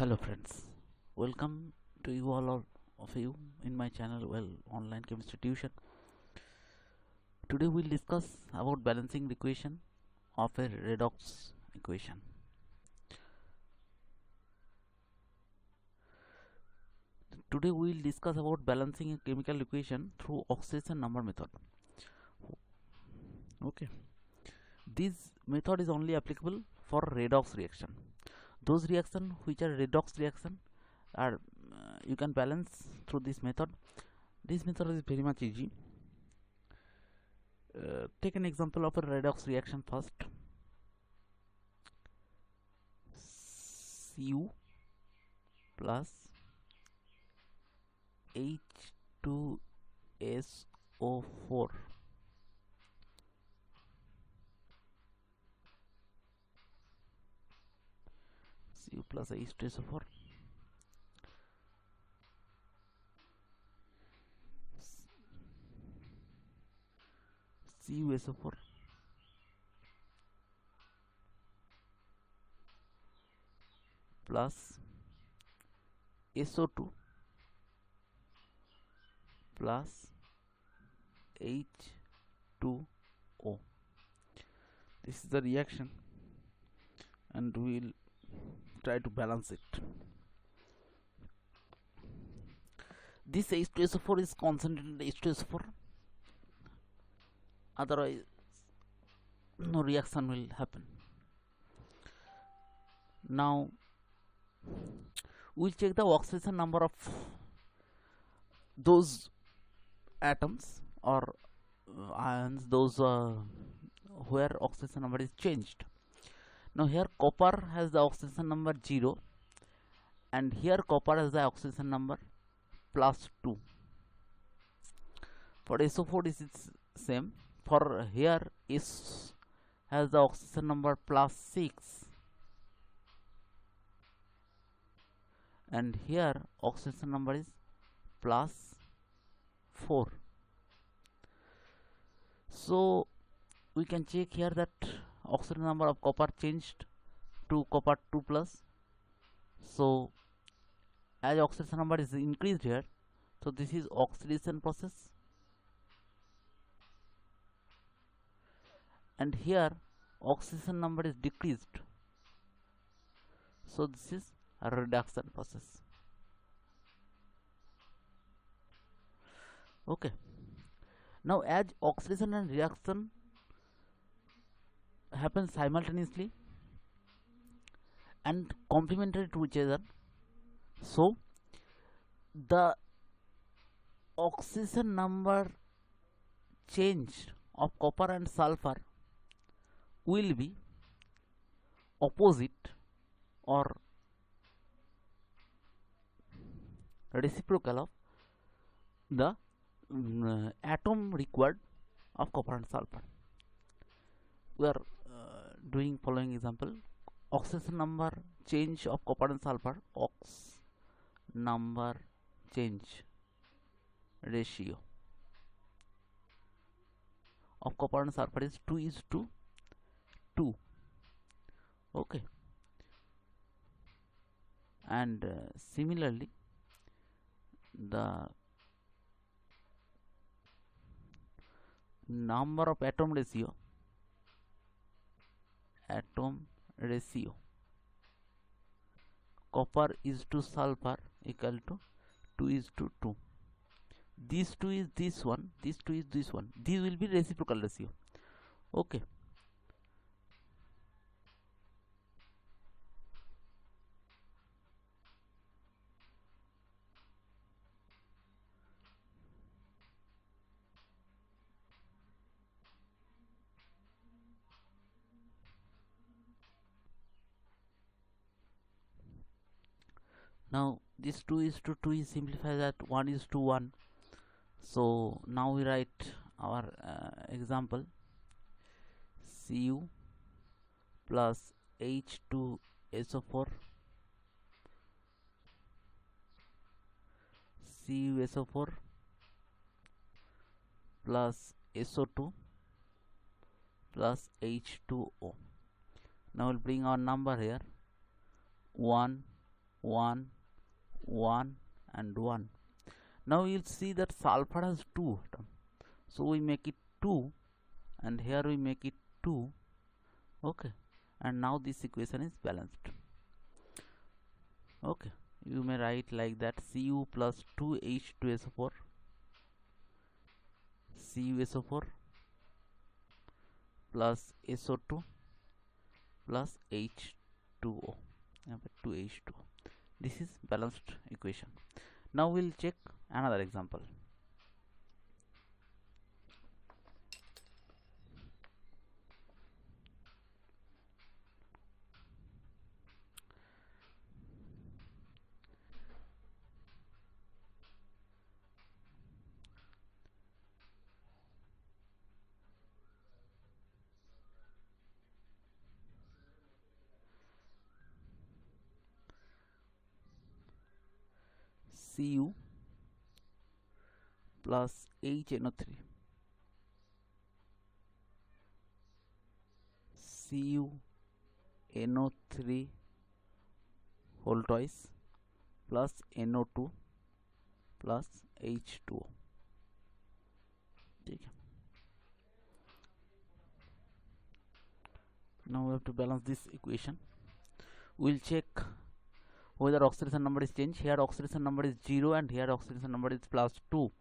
Hello friends, welcome to you all of you in my channel online chemistry tuition. Today we'll discuss about balancing the equation of a redox equation. Today we'll discuss about balancing a chemical equation through oxidation number method. Okay, this method is only applicable for redox reaction. Those reactions which are redox reaction are you can balance through this method. This method is very much easy. Take an example of a redox reaction first. Cu plus H2SO4 Cu plus H2SO4 CuSO4 plus SO2 plus H2O. This is the reaction and we'll try to balance it. This H2SO4 is concentrated H2SO4, otherwise no reaction will happen. Now we'll check the oxidation number of those atoms or ions, those where oxidation number is changed. Now here copper has the oxidation number 0 and here copper has the oxidation number +2. For SO4 this is same. For here S has the oxidation number +6 and here oxidation number is +4. So we can check here that oxidation number of copper changed to copper 2+. So as oxidation number is increased here, so this is oxidation process, and here oxidation number is decreased, so this is a reduction process. Okay, now as oxidation and reaction happen simultaneously and complementary to each other, so the oxidation number change of copper and sulfur will be opposite or reciprocal of the atom required of copper and sulfur. We are doing following example: oxidation number change of copper and sulfur, ox number change ratio of copper and sulfur is 2:2. Okay, and similarly the number of atom ratio copper is to sulfur equal to 2:2. This 2 is this one, this 2 is this one. This will be reciprocal ratio. Okay, now this 2:2 is simplified that 1:1. So now we write our example: Cu plus H2SO4 CuSO4 plus SO2 plus H2O. Now we'll bring our number here 1 1, 1 and 1. Now you'll see that sulfur has 2 atoms. So we make it 2 and here we make it 2. Okay, and now this equation is balanced. Okay, you may write like that: Cu plus 2H2SO4, CuSO4 plus SO2 plus H2O, 2H2O. This is balanced equation. Now we'll check another example. Cu plus HNO3, CuNO3 whole twice plus NO2 plus H2O. Now we have to balance this equation. We'll check whether oxidation number is changed. Here oxidation number is 0 and here oxidation number is plus 2.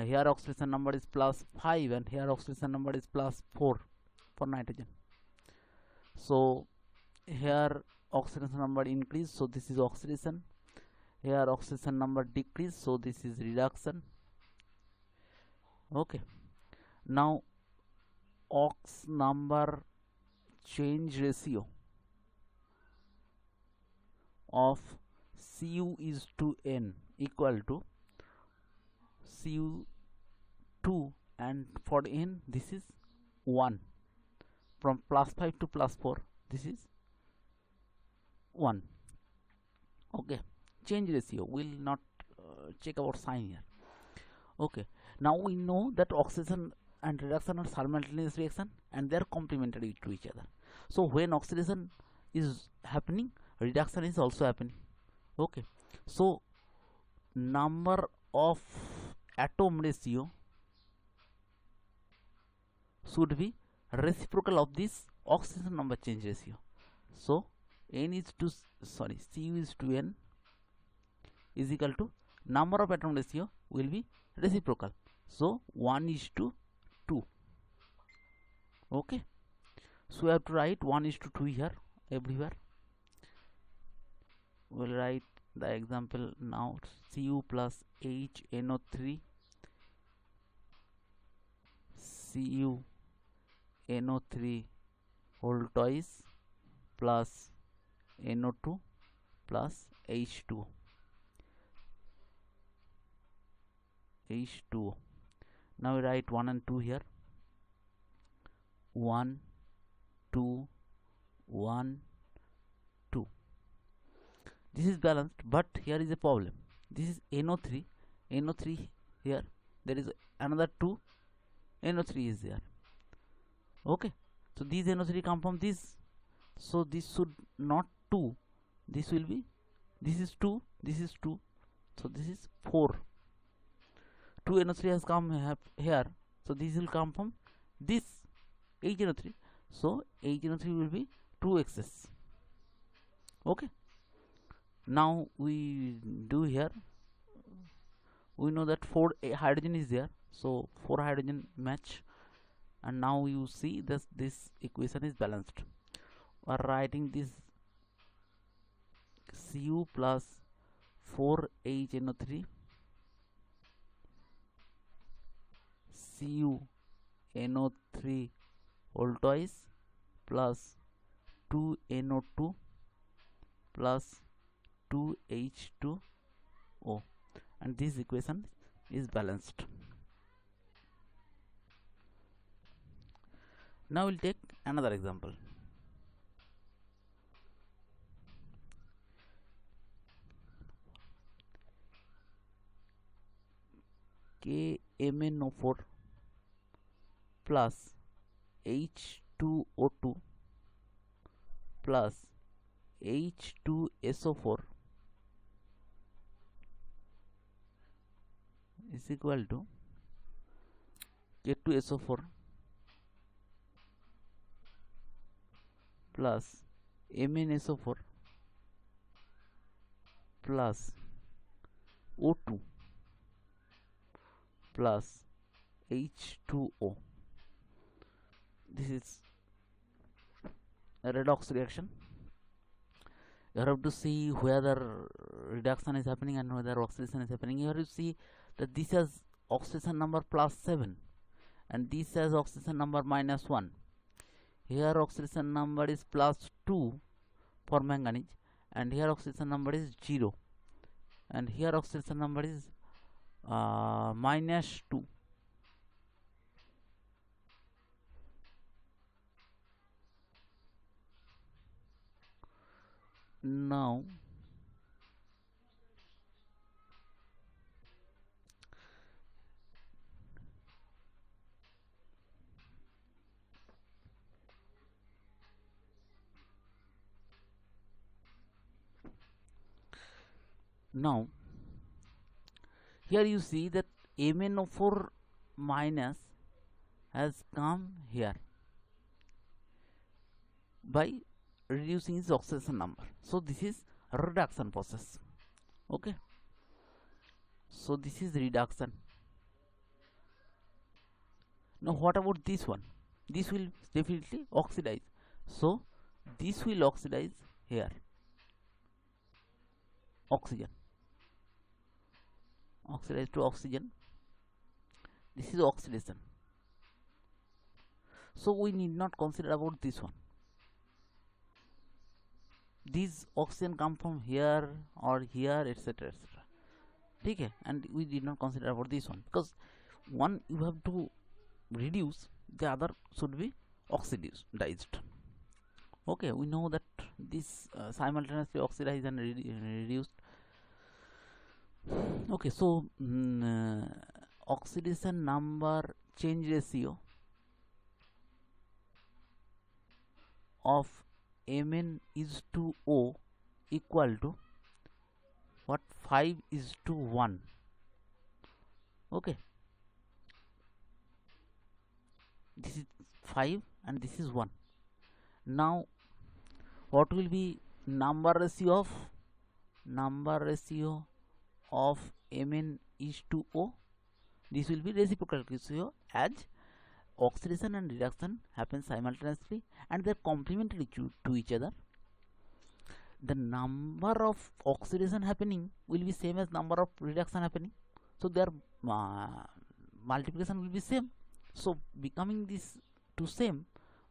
Here oxidation number is plus 5 and here oxidation number is plus 4 for nitrogen. So here oxidation number increase, so this is oxidation. Here oxidation number decrease, so this is reduction. Okay, now ox number change ratio of Cu is to N equal to Cu2, and for N this is 1. From plus 5 to plus 4 this is 1. Okay, change ratio, will not check about sign here. Okay, now we know that oxidation and reduction are simultaneous reaction and they are complementary to each other. So when oxidation is happening, reduction is also happening. Okay, so number of atom ratio should be reciprocal of this oxidation number change ratio. So N is to Cu is to N is equal to number of atom ratio will be reciprocal, so 1 is to 2. Okay, so we have to write 1 is to 2 here everywhere. We'll write the example now: Cu plus HNO3, CuNO3 whole twice plus NO2 plus H2O. Now we write 1 and 2 here. 1, 2, 1, 2. This is balanced, but here is a problem. This is NO3 here. There is another 2 NO3 is there. Okay, so these NO3 come from this, so this should not 2. This will be, this is 2, this is 2, so this is 4. 2 NO3 has come here, so this will come from this HNO3, so HNO3 will be 2 excess. Okay, now we do here, we know that 4 hydrogen is there, so 4 hydrogen match, and now you see this equation is balanced. We are writing this Cu plus 4HNO3 CuNO3 whole twice plus 2NO2 plus 2H2O, and this equation is balanced. Now we'll take another example. KMnO4 plus H2O2 plus H2SO4 is equal to K2SO4 plus MnSO4 plus O2 plus H2O. This is a redox reaction. You have to see whether reduction is happening and whether oxidation is happening. You have to see that this has oxidation number +7 and this has oxidation number -1. Here oxidation number is +2 for manganese and here oxidation number is 0 and here oxidation number is -2. Now here you see that MnO4 minus has come here by reducing its oxidation number. So this is a reduction process. Okay, so this is reduction. Now what about this one? This will definitely oxidize, so this will oxidize here, oxygen, oxidize to oxygen. This is oxidation, so we need not consider about this one. These oxygen come from here or here, etc, etc. Okay, and we did not consider about this one because one you have to reduce, the other should be oxidized. Okay, we know that this simultaneously oxidized and reduced. Okay, so oxidation number change ratio of Mn is to O equal to what? 5:1. Okay, this is 5 and this is 1. Now what will be number ratio of Mn is to O? This will be reciprocal ratio, as oxidation and reduction happen simultaneously and they are complementary to each other. The number of oxidation happening will be same as number of reduction happening, so their multiplication will be same. So becoming this to same,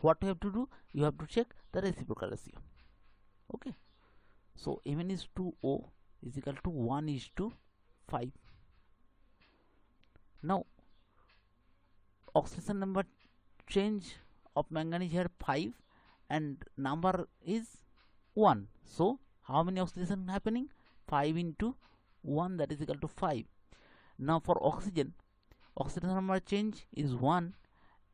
what you have to do? You have to check the reciprocal ratio. Okay, so Mn is to O is equal to 1:5. Now oxidation number change of manganese here 5 and number is 1. So how many oxidation happening? 5 into 1, that is equal to 5. Now for oxygen, oxidation number change is 1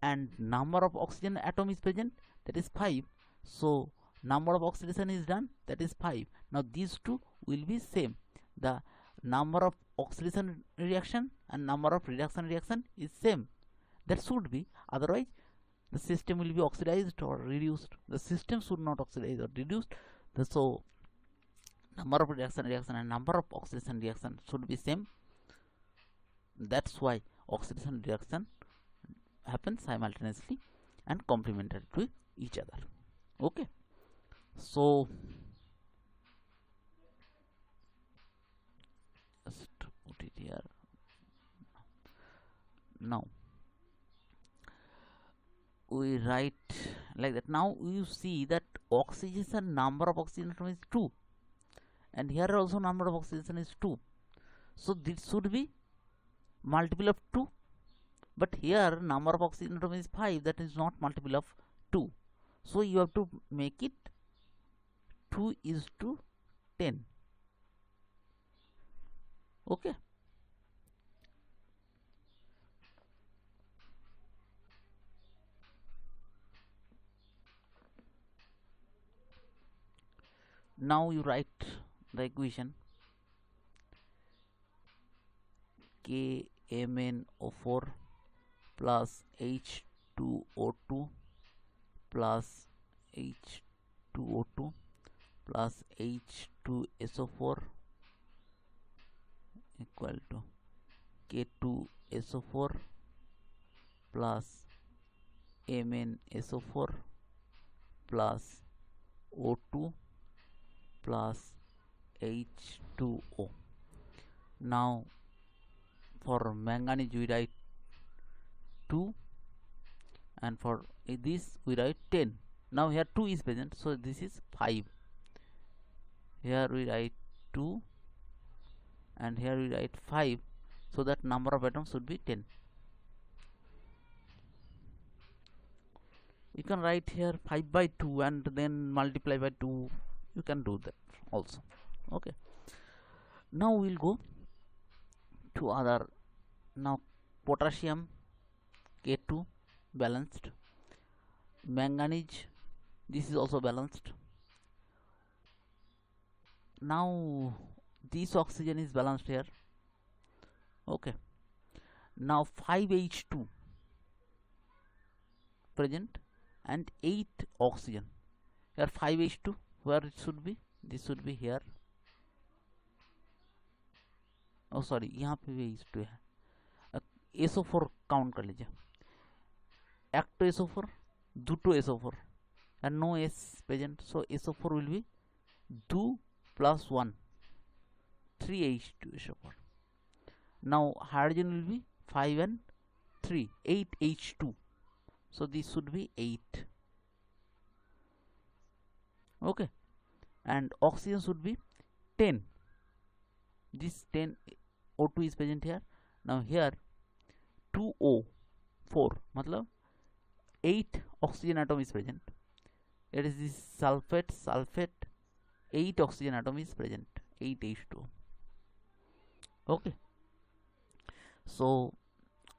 and number of oxygen atom is present, that is 5. So number of oxidation is done, that is 5. Now these two will be same. The number of oxidation reaction and number of reduction reaction is same. That should be, otherwise the system will be oxidized or reduced. The system should not oxidize or reduced. So number of reduction and number of oxidation reaction should be same. That's why oxidation reaction happens simultaneously and complementary to each other. Okay, so just put it here. Now we write like that. Now you see that oxidation number of oxygen atom is 2 and here also number of oxidation is 2, so this should be multiple of 2, but here number of oxygen atom is 5, that is not multiple of 2, so you have to make it 2:10. Okay, Now you write the equation KMnO4 plus H2O2 plus H2O2 plus H2SO4 equal to K2SO4 plus MnSO4 plus O2 plus H2O. Now for manganese we write 2 and for this we write 10. Now here 2 is present, so this is 5. Here we write 2 and here we write 5, so that number of atoms should be 10. You can write here 5 by 2 and then multiply by 2. You can do that also. Okay, now we'll go to other. Now potassium K2 balanced, manganese this is also balanced. Now this oxygen is balanced here. Okay, now 5H2 present and 8 oxygen. Here 5H2, where it should be? This should be here. Oh sorry, यहाँ पे भी H2 है. SO4 count कर लीजिए. एक तो SO4, दो तो SO4 and no S present, so SO4 will be 2 plus 1, 3H2 SO4. Now hydrogen will be 5 and 3, 8H2, so this should be 8. Okay, and oxygen should be 10. This 10 O2 is present here. Now here 2O4 matlab 8 oxygen atom is present. It is this sulfate 8 oxygen atom is present, 8H2. Okay, so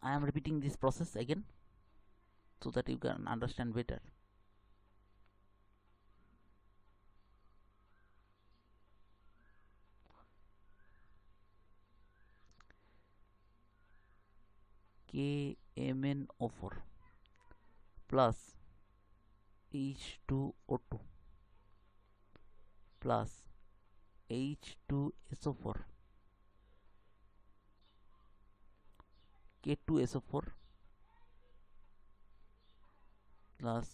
I am repeating this process again so that you can understand better. KMnO4 plus H2O2 plus H2SO4 K2SO4 plus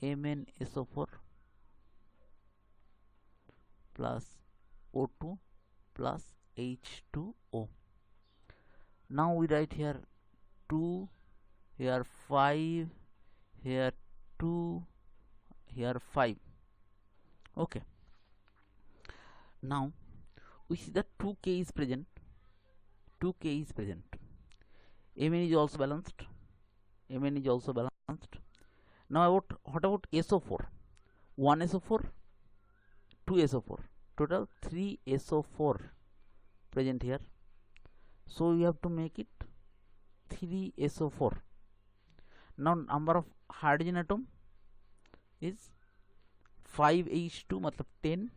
MnSO4 plus O2 plus H2O. Now we write here 2, here 5, here 2, here 5. Okay, now we see that 2K is present. 2K is present. Mn is also balanced. Mn is also balanced. Now what about SO4? 1 SO4, 2 SO4, total 3 SO4 present here. So you have to make it 3 SO4. Now number of hydrogen atom is 5H2 matlab 10,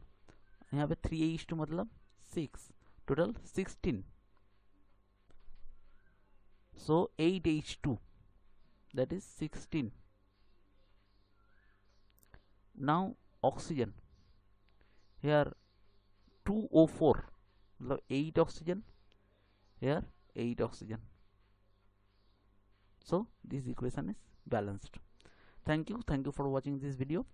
यहाँ पे 3H2 matlab 6, total 16. So 8H2, that is 16. Now oxygen, here 2O4 matlab 8 oxygen, here 8 oxygen. So this equation is balanced. Thank you for watching this video.